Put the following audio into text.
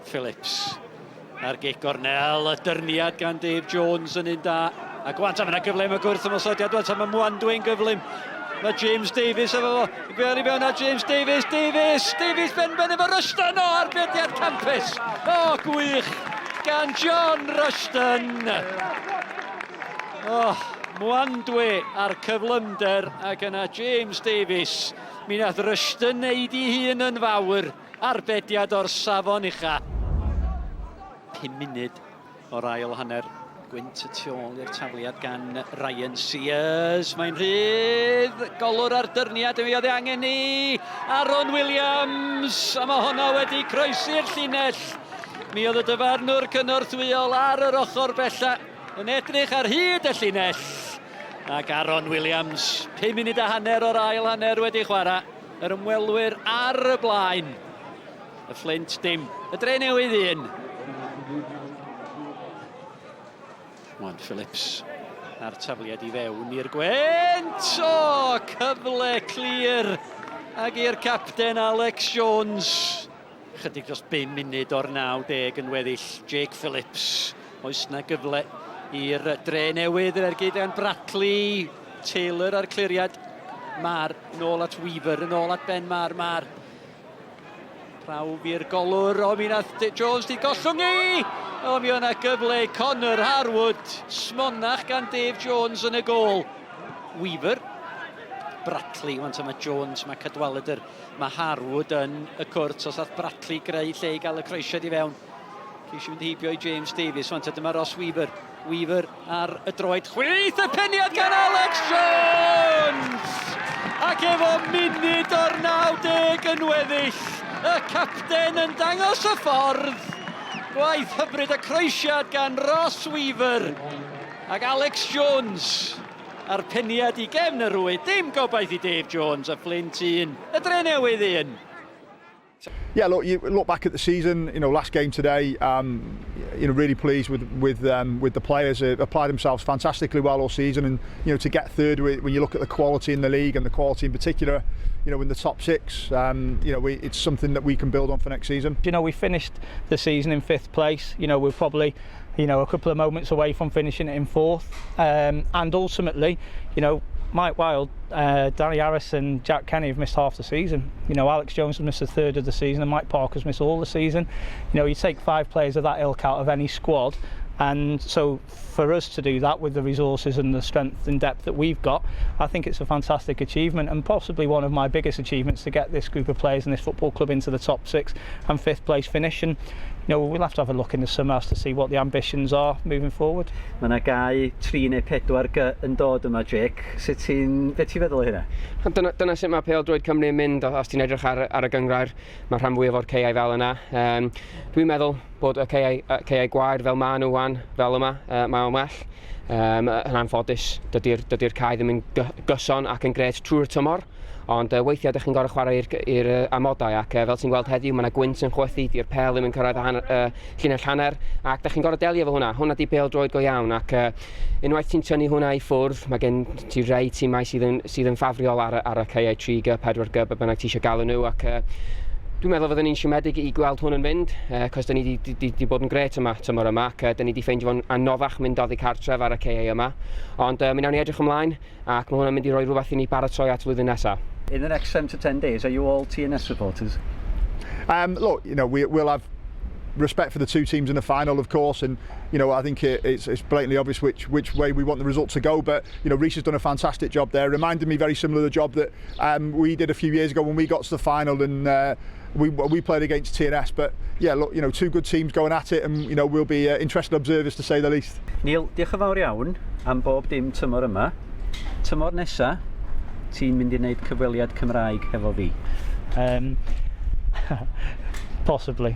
Phillips. Ar gic gornel, y dyrniad gan Dave Jones yn un da. A gwan tam yna gyflym y gwrth ymosodiad, wan tam y Mwandwy'n gyflym. Mae James Davies efo fo. I fewn i fewn a James Davies. Davies ben efo Rushton o arbediad campus. O, gwych gan John Rushton. O, Mwandwy ar cyflymder ac yna James Davies. Mi nath Rushton neud i hun yn fawr. Arbediad o'r safon ucha. 5 munud o'r ail hanner. Gwynt y tu ôl i'r tafliad gan Ryan Sears. Mae'n rhydd. Golwr ar dyrniad. Mi oedd ei angen ni. Aaron Williams. A mae hwnna wedi croesi'r llinell. Mi oedd y dyfarnwr cynorthwyol ar yr ochr bella yn edrych ar hyd y llinell. Ac Aaron Williams. 5 munud a hanner o'r ail hanner wedi chwarae. Yr ymwelwyr ar y blaen. Y Fflint dim. Y Drenewydd 1. Wan Phillips ar tafliad i fewn i'r Gwent. O, cyfle clir. Ac i'r capten Alex Jones. Chydig dros 5 munud o'r 90 yn weddill. Jake Phillips. Oes na gyfle i'r Drenewydd yr gyda'n Brackley. Taylor ar cliriad. Mar nôl at Weaver, nôl at Ben Mar. Prawf i'r golwr. O, mi nath Jones di gollwng i. O, mi o'na gyfle Connor Harwood. Smonach gan Dave Jones yn y gol. Weaver. Brackley, wan ta mae Jones, mae Cadwaladr. Mae Harwood yn y cwrt os ath Brackley greu lle i gael y croesiad i fewn. Ceisio mynd heibio i James Davies, wan ta dyma Ross Weaver. Weaver ar y droed. Chwith y peniad gan Alex Jones! Ac efo munud o'r 90 yn weddill. Y capten yn dangos y ffordd. Gwaith hyfryd y croesiad gan Ross Weaver. Ac Alex Jones ar peniad i gefn y rwyd. Dim gobaith i Dave Jones a Flint 1. Y Drenewydd 1. Yeah, look, you look back at the season, last game today, really pleased with the players. Applied themselves fantastically well all season, and to get third when you look at the quality in the league and the quality in particular, in the top 6, it's something that we can build on for next season. We finished the season in 5th place. We're probably, a couple of moments away from finishing it in 4th, and ultimately, Mike Wilde, Danny Harris and Jack Kenny have missed half the season. Alex Jones has missed a third of the season and Mike Parker's missed all the season. You take 5 players of that ilk out of any squad, and so for us to do that with the resources and the strength and depth that we've got, I think it's a fantastic achievement and possibly one of my biggest achievements to get this group of players and this football club into the top 6 and 5th place finish. And we'll have to have a look in the summer as to see what the ambitions are moving forward. Mae yna gau 3 neu 4 yn dod yma, Jake. Be ti'n feddwl o hynna? Dyna sut mae Pêl-droed Cymru yn mynd, os ti'n edrych ar y gyngrair, mae rhan fwyaf o'r ceiau fel yna. Dwi'n meddwl bod y ceiau gwair fel maen nhw wan, fel yma, mae o'n well. Yn anffodus, dydy'r cae ddim yn gyson ac yn gret trwy'r tymor, ond weithiau ydych chi'n gorau chwarae i'r amodau ac fel ti'n gweld heddiw, mae yna gwynt yn chwythu, di'r pêl ddim yn cyrraedd llinell hanner ac ydych chi'n gorau delio efo hwnna. Hwnna di Pêl-droed go iawn ac unwaith ti'n tynnu hwnna i ffwrdd, mae gen ti rei tîmau sydd yn ffafriol ar y ceiau 3G, 4G, be bynnag ti eisiau galw nhw ac dwi'n meddwl fydden ni'n siomedig i gweld hwn yn fynd, cos da ni wedi bod yn gret yma tymor yma, ac da ni wedi ffeindio fo'n anoddach mynd oddi cartref ar y ceiau yma. Ond mi nawn ni edrych ymlaen, ac mae hwnna'n mynd i roi rhywbeth i ni baratoi at flwyddyn nesaf. In the next 7 to 10 days, are you all TNS supporters? Look, we'll have respect for the 2 teams in the final, of course, and I think it's blatantly obvious which way we want the result to go. But Reece has done a fantastic job there. Reminded me very similar to the job that we did a few years ago when we got to the final and we played against TNS. But yeah, look, 2 good teams going at it, and we'll be interested observers to say the least. Neil, diolch yn fawr iawn am bob dim tymor yma. Tymor nesa, ti'n mynd i wneud cyfweliad Cymraeg hefo fi? Possibly.